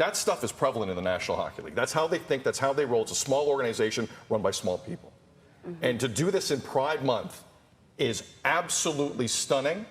That stuff is prevalent in the National Hockey League. That's how they think. That's how they roll. It's a small organization run by small people. And to do this in Pride Month is absolutely stunning.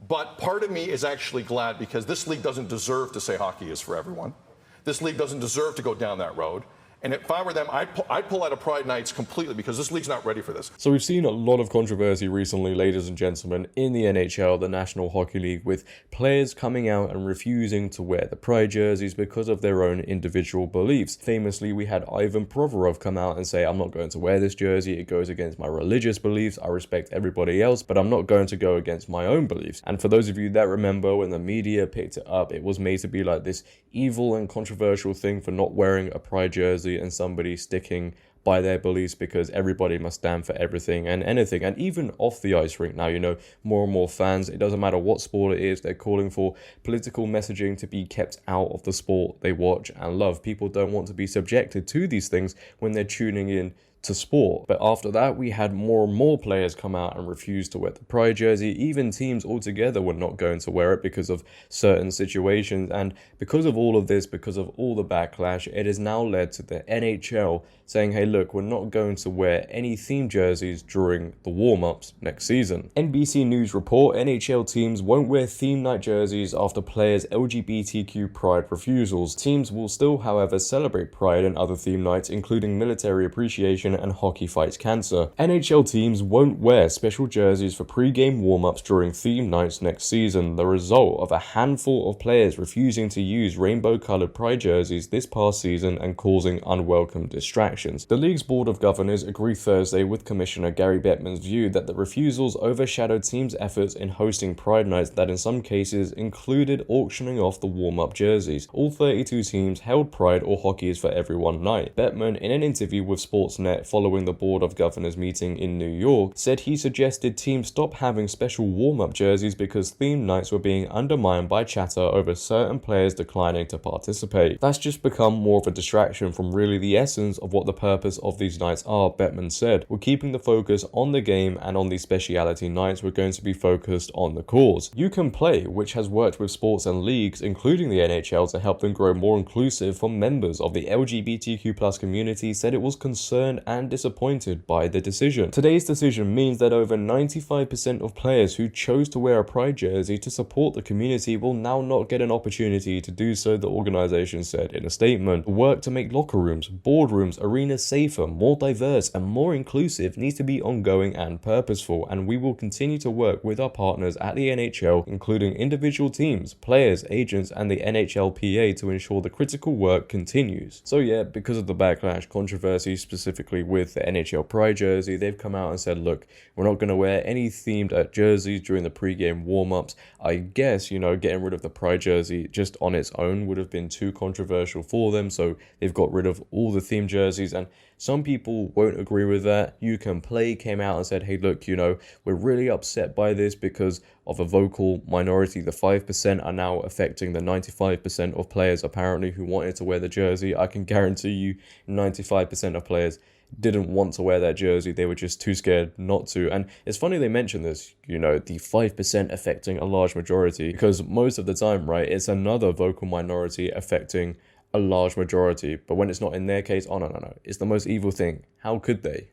But part of me is actually glad because this league doesn't deserve to say hockey is for everyone. This league doesn't deserve to go down that road. And if I were them, I'd pull out of Pride Nights completely because this league's not ready for this. So we've seen a lot of controversy recently, ladies and gentlemen, in the NHL, the National Hockey League, with players coming out and refusing to wear the Pride jerseys because of their own individual beliefs. Famously, we had Ivan Provorov come out and say, I'm not going to wear this jersey. It goes against my religious beliefs. I respect everybody else, but I'm not going to go against my own beliefs. And for those of you that remember, when the media picked it up, it was made to be like this evil and controversial thing for not wearing a Pride jersey and somebody sticking by their beliefs because everybody must stand for everything and anything. And even off the ice rink now, you know, more and more fans, it doesn't matter what sport it is, they're calling for political messaging to be kept out of the sport they watch and love. People don't want to be subjected to these things when they're tuning in to sport. But after that, we had more and more players come out and refuse to wear the Pride jersey. Even teams altogether were not going to wear it because of certain situations. And because of all of this, because of all the backlash, it has now led to the NHL saying, hey, look, we're not going to wear any theme jerseys during the warm-ups next season. NBC News report NHL teams won't wear theme night jerseys after players' LGBTQ Pride refusals. Teams will still, however, celebrate Pride and other theme nights, including military appreciation and hockey fights cancer. NHL teams won't wear special jerseys for pre-game warm-ups during theme nights next season, the result of a handful of players refusing to use rainbow-colored Pride jerseys this past season and causing unwelcome distractions. The league's board of governors agreed Thursday with Commissioner Garry Bettman's view that the refusals overshadowed teams' efforts in hosting Pride nights that in some cases included auctioning off the warm-up jerseys. All 32 teams held Pride or Hockey is for Everyone night. Bettman, in an interview with Sportsnet following the Board of Governors meeting in New York, said he suggested teams stop having special warm-up jerseys because theme nights were being undermined by chatter over certain players declining to participate. That's just become more of a distraction from really the essence of what the purpose of these nights are, Bettman said. We're keeping the focus on the game, and on these speciality nights we're going to be focused on the cause. You Can Play, which has worked with sports and leagues, including the NHL, to help them grow more inclusive for members of the LGBTQ+ community, said it was concerned and disappointed by the decision. Today's decision means that over 95% of players who chose to wear a Pride jersey to support the community will now not get an opportunity to do so, the organization said in a statement. Work to make locker rooms, boardrooms, arenas safer, more diverse, and more inclusive needs to be ongoing and purposeful, and we will continue to work with our partners at the NHL, including individual teams, players, agents, and the NHLPA to ensure the critical work continues. So yeah, because of the backlash, controversy specifically with the NHL Pride jersey, they've come out and said, look, we're not going to wear any themed jerseys during the pre-game warm-ups. I guess, you know, getting rid of the Pride jersey just on its own would have been too controversial for them, so they've got rid of all the themed jerseys, and some people won't agree with that. You Can Play came out and said, hey, look, you know, we're really upset by this because of a vocal minority. The 5% are now affecting the 95% of players apparently who wanted to wear the jersey. I can guarantee you 95% of players didn't want to wear that jersey. They were just too scared not to. And it's funny they mention this, you know, the 5% affecting a large majority, because most of the time, right, it's another vocal minority affecting a large majority. But when it's not in their case, oh no, it's the most evil thing. How could they?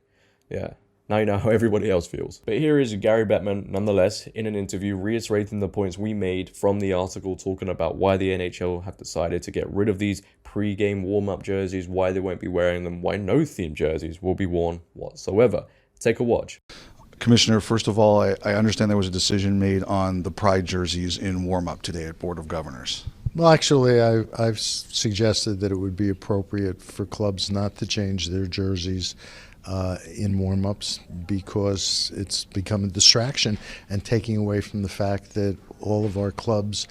Yeah. Now you know how everybody else feels. But here is Garry Bettman, nonetheless, in an interview reiterating the points we made from the article, talking about why the NHL have decided to get rid of these pre-game warm-up jerseys, why they won't be wearing them, why no theme jerseys will be worn whatsoever. Take a watch. Commissioner, first of all, I understand there was a decision made on the Pride jerseys in warm-up today at Board of Governors. Well, actually, I've suggested that it would be appropriate for clubs not to change their jerseys in warm-ups because it's become a distraction and taking away from the fact that all of our clubs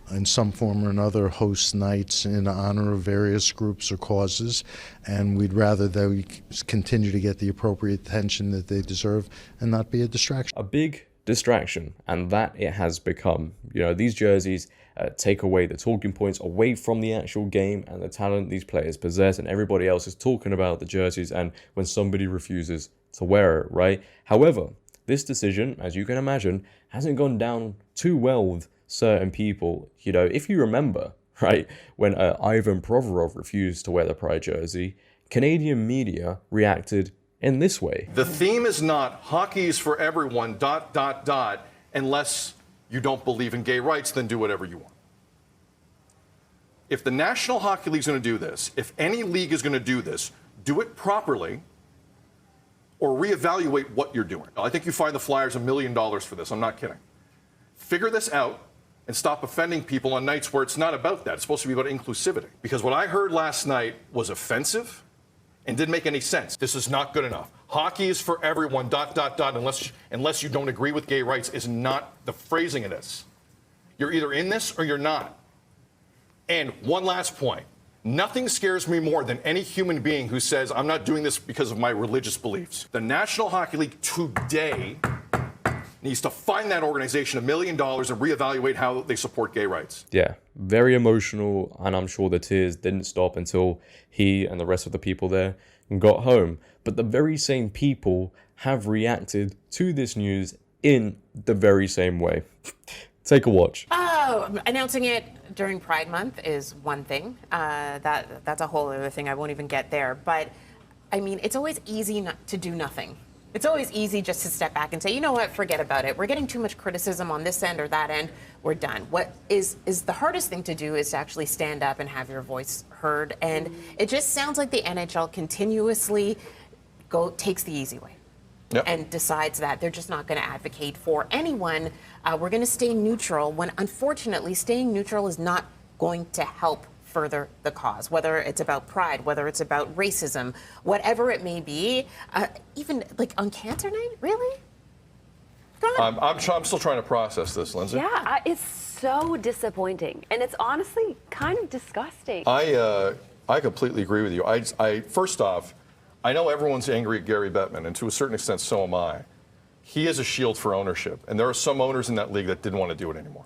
in some form or another host nights in honor of various groups or causes, and we'd rather they continue to get the appropriate attention that they deserve and not be a distraction. A big distraction, and that it has become. You know, these jerseys take away the talking points away from the actual game and the talent these players possess, and everybody else is talking about the jerseys and when somebody refuses to wear it, right? However, this decision, as you can imagine, hasn't gone down too well with certain people. You know, if you remember right? When Ivan Provorov refused to wear the Pride jersey, Canadian media reacted in this way. The theme is not hockey is for everyone, ... unless you don't believe in gay rights, then do whatever you want. If the National Hockey League is going to do this, if any league is going to do this, do it properly or reevaluate what you're doing. I think you find the Flyers $1 million for this. I'm not kidding. Figure this out and stop offending people on nights where it's not about that. It's supposed to be about inclusivity. Because what I heard last night was offensive and didn't make any sense. This is not good enough. Hockey is for everyone, ... unless you don't agree with gay rights is not the phrasing of this. You're either in this or you're not. And one last point. Nothing scares me more than any human being who says, I'm not doing this because of my religious beliefs. The National Hockey League today needs to fine that organization $1 million and reevaluate how they support gay rights. Yeah, very emotional, and I'm sure the tears didn't stop until he and the rest of the people there got home. But the very same people have reacted to this news in the very same way. Take a watch. Oh, announcing it during Pride Month is one thing. That's a whole other thing. I won't even get there. But, I mean, it's always easy not to do nothing. It's always easy just to step back and say, you know what, forget about it. We're getting too much criticism on this end or that end. We're done. What is the hardest thing to do is to actually stand up and have your voice heard. And it just sounds like the NHL continuously takes the easy way. Yep. And decides that they're just not going to advocate for anyone. We're going to stay neutral when, unfortunately, staying neutral is not going to help further the cause, whether it's about pride, whether it's about racism, whatever it may be. Even like on Cancer Night, really? I'm still trying to process this, Lindsay. Yeah, it's so disappointing, and it's honestly kind of disgusting. I completely agree with you. First off, I know everyone's angry at Garry Bettman, and to a certain extent, so am I. He is a shield for ownership, and there are some owners in that league that didn't want to do it anymore.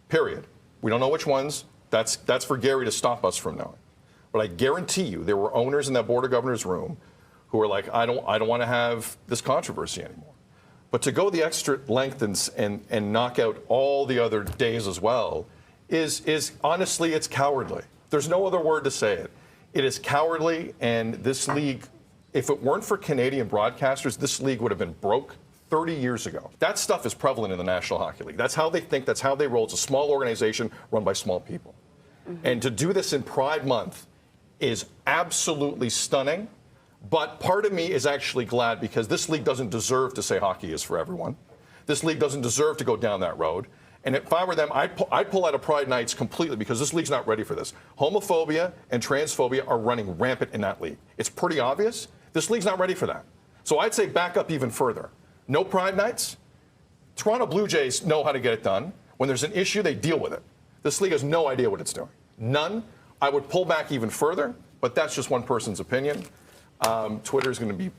Period. We don't know which ones. That's for Garry to stop us from knowing. But I guarantee you, there were owners in that Board of Governors room who were like, I don't want to have this controversy anymore. But to go the extra length and knock out all the other days as well is honestly, it's cowardly. There's no other word to say it. It is cowardly, and this league, if it weren't for Canadian broadcasters, this league would have been broke 30 years ago. That stuff is prevalent in the National Hockey League. That's how they think, that's how they roll. It's a small organization run by small people. Mm-hmm. And to do this in Pride Month is absolutely stunning. But part of me is actually glad because this league doesn't deserve to say hockey is for everyone. This league doesn't deserve to go down that road. And if I were them, I'd pull out of Pride Nights completely because this league's not ready for this. Homophobia and transphobia are running rampant in that league. It's pretty obvious. This league's not ready for that. So I'd say back up even further. No Pride Nights. Toronto Blue Jays know how to get it done. When there's an issue, they deal with it. This league has no idea what it's doing. None. I would pull back even further, but that's just one person's opinion. Twitter is going to be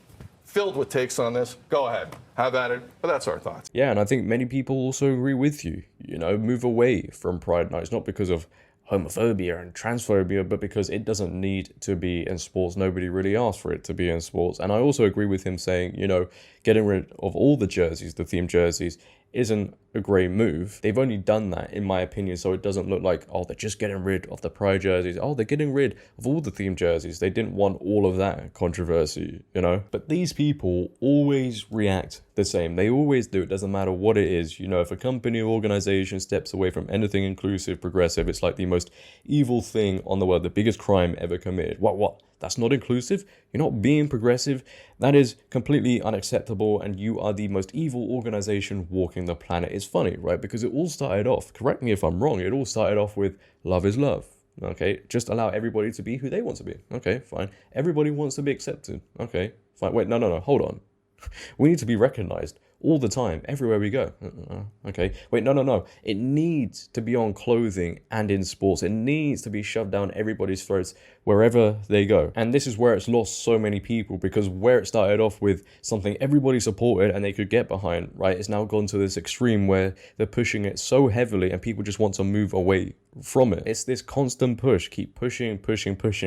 filled with takes on this. Go ahead. Have at it. But that's our thoughts. Yeah, and I think many people also agree with you. You know, move away from Pride Nights, not because of homophobia and transphobia, but because it doesn't need to be in sports. Nobody really asked for it to be in sports. And I also agree with him saying, you know, getting rid of all the jerseys, the themed jerseys, isn't a great move. They've only done that, in my opinion, so it doesn't look like, oh, they're just getting rid of the Pride jerseys. Oh, they're getting rid of all the themed jerseys. They didn't want all of that controversy, you know? But these people always react the same. They always do. It doesn't matter what it is. You know, if a company or organization steps away from anything inclusive, progressive, it's like the most evil thing on the world, the biggest crime ever committed. What? That's not inclusive? You're not being progressive? That is completely unacceptable, and you are the most evil organization walking the planet. It's funny, right? Because it all started off, correct me if I'm wrong, it all started off with love is love. Okay, just allow everybody to be who they want to be. Okay, fine. Everybody wants to be accepted. Okay, fine. Wait, no, hold on. We need to be recognized all the time, everywhere we go. Okay, wait, no. It needs to be on clothing and in sports. It needs to be shoved down everybody's throats wherever they go. And this is where it's lost so many people, because where it started off with something everybody supported and they could get behind, right, it's now gone to this extreme where they're pushing it so heavily and people just want to move away from it. It's this constant push, keep pushing.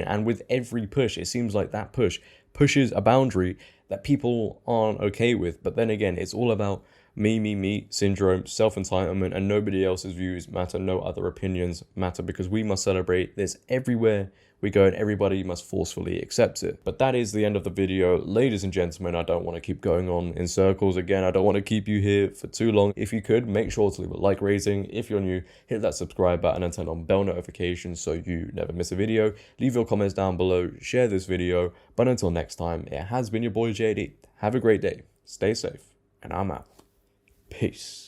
And with every push, it seems like that push pushes a boundary that people aren't okay with. But then again, it's all about me syndrome, self-entitlement, and nobody else's views matter. No other opinions matter, because we must celebrate this everywhere we go and everybody must forcefully accept it. But that is the end of the video. Ladies and gentlemen, I don't want to keep going on in circles. Again, I don't want to keep you here for too long. If you could, make sure to leave a like rating. If you're new, hit that subscribe button and turn on bell notifications so you never miss a video. Leave your comments down below, share this video. But until next time, it has been your boy JD. Have a great day, stay safe, and I'm out. Peace.